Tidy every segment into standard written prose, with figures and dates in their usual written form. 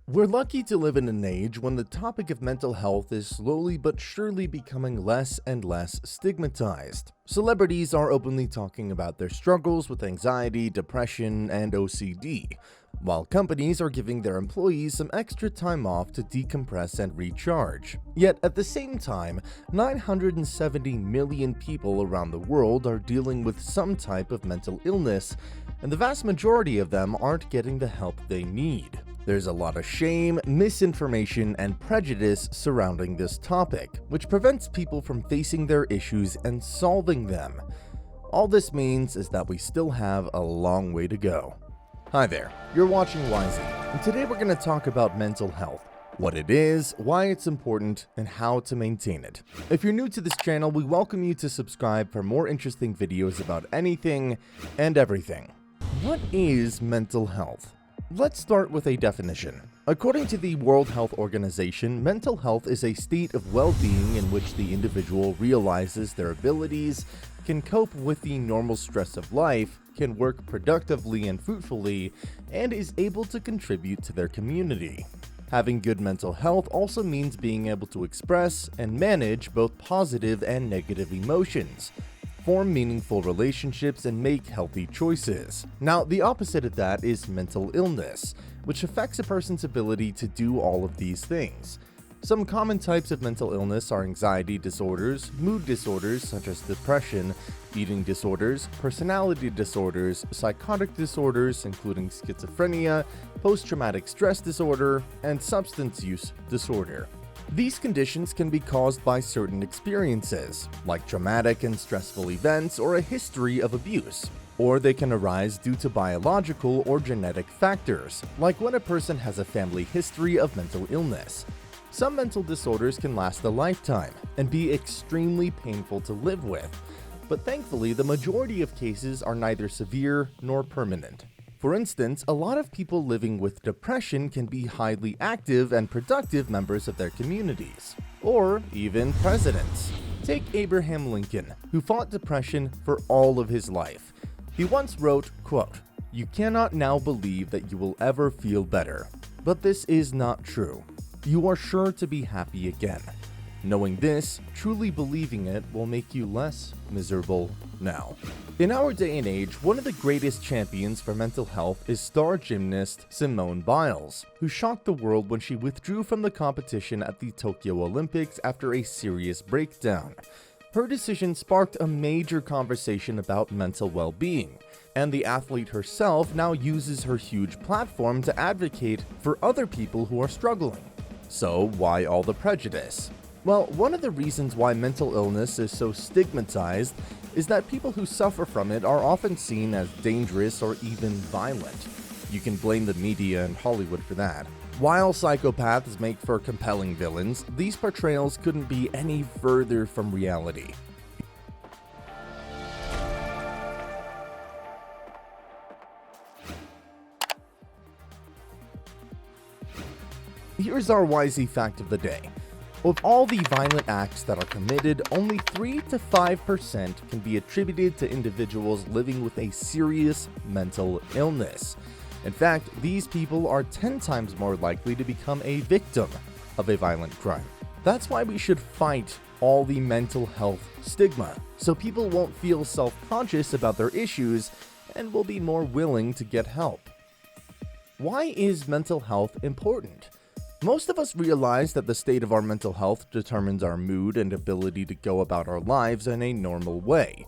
We're lucky to live in an age when the topic of mental health is slowly but surely becoming less and less stigmatized. Celebrities are openly talking about their struggles with anxiety, depression, and OCD, while companies are giving their employees some extra time off to decompress and recharge. Yet at the same time, 970 million people around the world are dealing with some type of mental illness, and the vast majority of them aren't getting the help they need. There's a lot of shame, misinformation, and prejudice surrounding this topic, which prevents people from facing their issues and solving them. All this means is that we still have a long way to go. Hi there, you're watching Wisey, and today we're going to talk about mental health, what it is, why it's important, and how to maintain it. If you're new to this channel, we welcome you to subscribe for more interesting videos about anything and everything. What is mental health? Let's start with a definition. According to the World Health Organization, mental health is a state of well-being in which the individual realizes their abilities, can cope with the normal stress of life, can work productively and fruitfully, and is able to contribute to their community. Having good mental health also means being able to express and manage both positive and negative emotions, form meaningful relationships, and make healthy choices. Now, the opposite of that is mental illness, which affects a person's ability to do all of these things. Some common types of mental illness are anxiety disorders, mood disorders such as depression, eating disorders, personality disorders, psychotic disorders including schizophrenia, post-traumatic stress disorder, and substance use disorder. These conditions can be caused by certain experiences, like traumatic and stressful events or a history of abuse, or they can arise due to biological or genetic factors, like when a person has a family history of mental illness. Some mental disorders can last a lifetime and be extremely painful to live with, but thankfully the majority of cases are neither severe nor permanent. For instance, a lot of people living with depression can be highly active and productive members of their communities, or even presidents. Take Abraham Lincoln, who fought depression for all of his life. He once wrote, quote, "You cannot now believe that you will ever feel better, but this is not true. You are sure to be happy again. Knowing this, truly believing it will make you less miserable now." In our day and age, one of the greatest champions for mental health is star gymnast Simone Biles, who shocked the world when she withdrew from the competition at the Tokyo Olympics after a serious breakdown. Her decision sparked a major conversation about mental well-being, and the athlete herself now uses her huge platform to advocate for other people who are struggling. So why all the prejudice? Well, one of the reasons why mental illness is so stigmatized is that people who suffer from it are often seen as dangerous or even violent. You can blame the media and Hollywood for that. While psychopaths make for compelling villains, these portrayals couldn't be any further from reality. Here's our Wisey fact of the day. Of all the violent acts that are committed, only 3 to 5% can be attributed to individuals living with a serious mental illness. In fact, these people are 10 times more likely to become a victim of a violent crime. That's why we should fight all the mental health stigma, so people won't feel self-conscious about their issues and will be more willing to get help. Why is mental health important? Most of us realize that the state of our mental health determines our mood and ability to go about our lives in a normal way.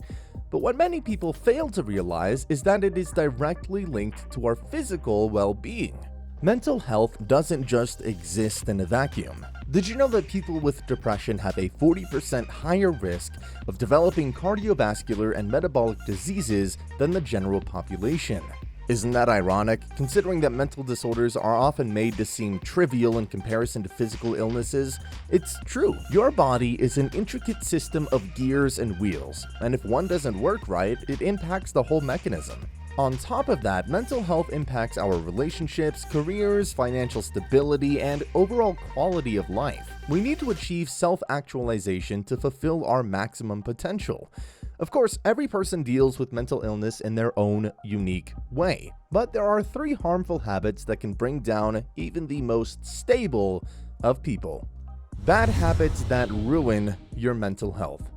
But what many people fail to realize is that it is directly linked to our physical well-being. Mental health doesn't just exist in a vacuum. Did you know that people with depression have a 40% higher risk of developing cardiovascular and metabolic diseases than the general population? Isn't that ironic, considering that mental disorders are often made to seem trivial in comparison to physical illnesses? It's true. Your body is an intricate system of gears and wheels, and if one doesn't work right, it impacts the whole mechanism. On top of that, mental health impacts our relationships, careers, financial stability, and overall quality of life. We need to achieve self-actualization to fulfill our maximum potential. Of course, every person deals with mental illness in their own unique way, but there are 3 harmful habits that can bring down even the most stable of people. Bad habits that ruin your mental health.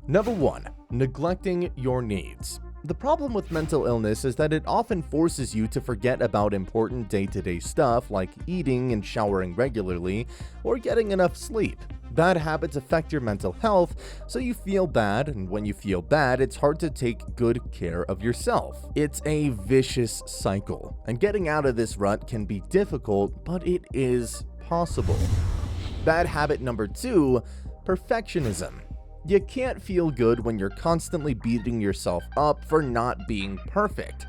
Number 1. Neglecting your needs. The problem with mental illness is that it often forces you to forget about important day-to-day stuff like eating and showering regularly or getting enough sleep. Bad habits affect your mental health, so you feel bad, and when you feel bad, it's hard to take good care of yourself. It's a vicious cycle, and getting out of this rut can be difficult, but it is possible. Bad habit number 2, perfectionism. You can't feel good when you're constantly beating yourself up for not being perfect.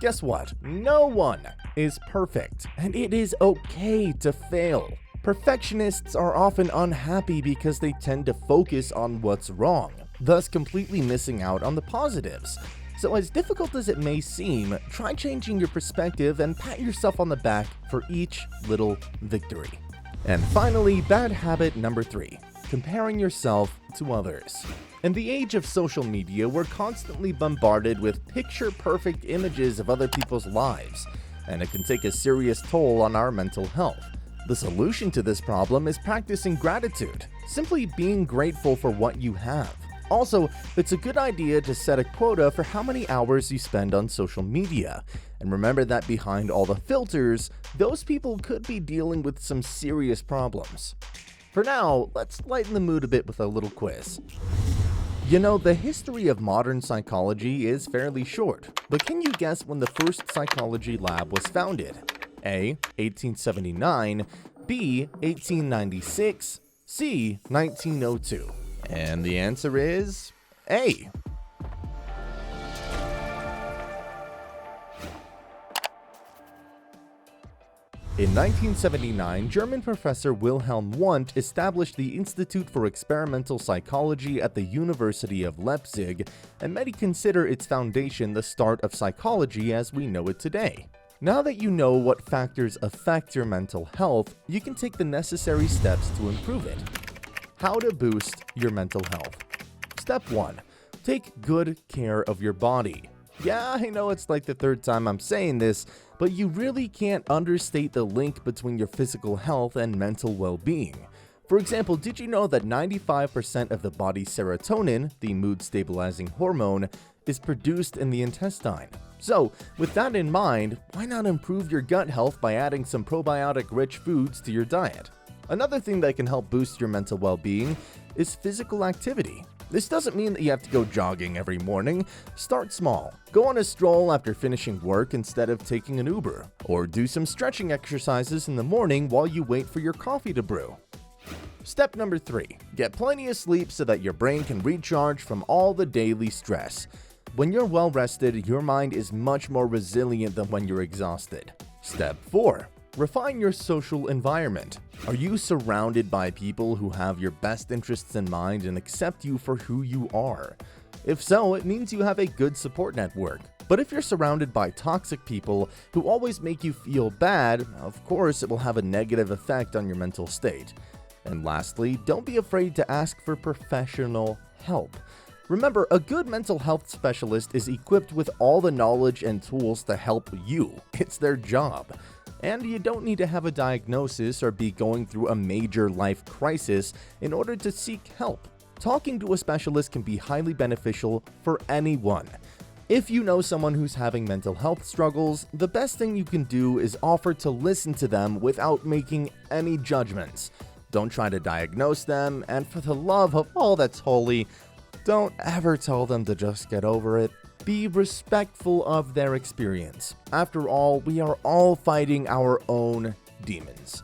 Guess what? No one is perfect, and it is okay to fail. Perfectionists are often unhappy because they tend to focus on what's wrong, thus completely missing out on the positives. So as difficult as it may seem, try changing your perspective and pat yourself on the back for each little victory. And finally, bad habit number 3, comparing yourself to others. In the age of social media, we're constantly bombarded with picture-perfect images of other people's lives, and it can take a serious toll on our mental health. The solution to this problem is practicing gratitude, simply being grateful for what you have. Also, it's a good idea to set a quota for how many hours you spend on social media. And remember that behind all the filters, those people could be dealing with some serious problems. For now, let's lighten the mood a bit with a little quiz. You know, the history of modern psychology is fairly short, but can you guess when the first psychology lab was founded? A. 1879, B. 1896, C. 1902. And the answer is A. In 1979, German professor Wilhelm Wundt established the Institute for Experimental Psychology at the University of Leipzig, and many consider its foundation the start of psychology as we know it today. Now that you know what factors affect your mental health, you can take the necessary steps to improve it. How to boost your mental health. Step 1. Take good care of your body. Yeah, I know it's like the 3rd time I'm saying this, but you really can't understate the link between your physical health and mental well-being. For example, did you know that 95% of the body's serotonin, the mood-stabilizing hormone, is produced in the intestine? So, with that in mind, why not improve your gut health by adding some probiotic-rich foods to your diet? Another thing that can help boost your mental well-being is physical activity. This doesn't mean that you have to go jogging every morning. Start small. Go on a stroll after finishing work instead of taking an Uber, or do some stretching exercises in the morning while you wait for your coffee to brew. Step number 3. Get plenty of sleep so that your brain can recharge from all the daily stress. When you're well rested, your mind is much more resilient than when you're exhausted. Step 4. Refine your social environment. Are you surrounded by people who have your best interests in mind and accept you for who you are? If so, it means you have a good support network. But if you're surrounded by toxic people who always make you feel bad, of course it will have a negative effect on your mental state. And lastly, don't be afraid to ask for professional help. Remember, a good mental health specialist is equipped with all the knowledge and tools to help you. It's their job. And you don't need to have a diagnosis or be going through a major life crisis in order to seek help. Talking to a specialist can be highly beneficial for anyone. If you know someone who's having mental health struggles, the best thing you can do is offer to listen to them without making any judgments. Don't try to diagnose them, and for the love of all that's holy, don't ever tell them to just get over it. Be respectful of their experience. After all, we are all fighting our own demons.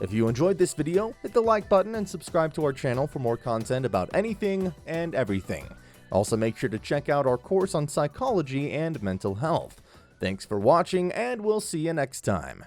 If you enjoyed this video, hit the like button and subscribe to our channel for more content about anything and everything. Also, make sure to check out our course on psychology and mental health. Thanks for watching, and we'll see you next time.